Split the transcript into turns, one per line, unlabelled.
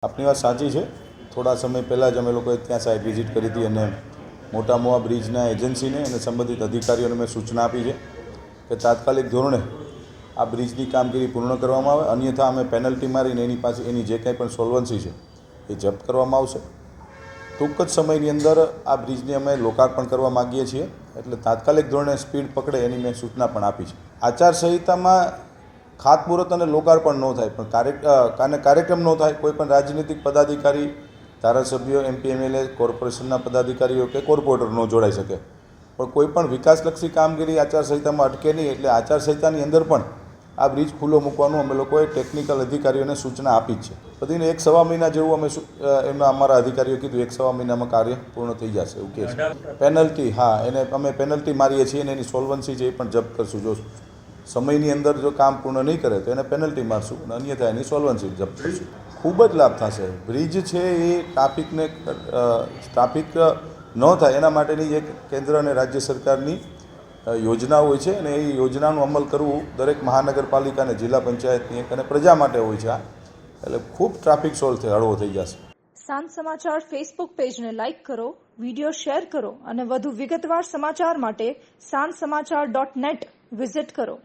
આપની વાત સાચી છે। થોડા સમય પહેલાં જ અમે લોકોએ ત્યાં સાઇટ વિઝિટ કરી હતી અને મોટા મોવા બ્રિજના એજન્સીને અને સંબંધિત અધિકારીઓને મેં સૂચના આપી છે કે તાત્કાલિક ધોરણે આ બ્રિજની કામગીરી પૂર્ણ કરવામાં આવે, અન્યથા અમે પેનલ્ટી મારીને એની જે કંઈ પણ સોલ્વન્સી છે એ જપ્ત કરવામાં આવશે। ટૂંક જ સમયની અંદર આ બ્રિજને અમે લોકાર્પણ કરવા માગીએ છીએ, એટલે તાત્કાલિક ધોરણે સ્પીડ પકડે એની મેં સૂચના પણ આપી છે। આચારસંહિતામાં ખાતમુહૂર્ત અને લોકાર્પણ ન થાય, પણ કાર્યક્રમ ન થાય, કોઈ પણ રાજનીતિક પદાધિકારી, ધારાસભ્યો, MP MLA, કોર્પોરેશનના પદાધિકારીઓ કે કોર્પોરેટર ન જોડાઈ શકે, પણ કોઈ પણ વિકાસલક્ષી કામગીરી આચારસંહિતામાં અટકે નહીં, એટલે આચારસંહિતાની અંદર પણ આ બ્રિજ ખુલ્લો મૂકવાનું અમે લોકોએ ટેકનિકલ અધિકારીઓને સૂચના આપી જ છે। બધીને 1-1.25 મહિના જેવું અમે અમારા અધિકારીઓ કીધું 1-1.25 મહિનામાં કાર્ય પૂર્ણ થઈ જશે એવું કહે છે। પેનલ્ટી, હા, એને અમે પેનલ્ટી મારીએ છીએ અને એની સોલ્વન્સી છે એ પણ જપ્ત કરશું। જો સમયની અંદર જો કામ પૂર્ણ નહીં કરે તો એને પેનલ્ટી મારશું અને અન્યથા એની સોલ્વન્સી જપ્ત કરશું। ખૂબ જ લાભ થશે। બ્રિજ છે એ ટ્રાફિક ન થાય એના માટેની એક કેન્દ્ર અને રાજ્ય સરકારની યોજના હોય છે અને એ યોજનાનો અમલ કરવું દરેક મહાનગરપાલિકા અને જિલ્લા પંચાયતની એક અને પ્રજા માટે હોય છે આ, એટલે ખૂબ ટ્રાફિક સોલ્વ હળવો થઈ જશે।
સાંજ સમાચાર ફેસબુક પેજને લાઇક કરો, વિડીયો શેર કરો અને વધુ વિગતવાર સમાચાર માટે sanssamachar.net વિઝિટ કરો।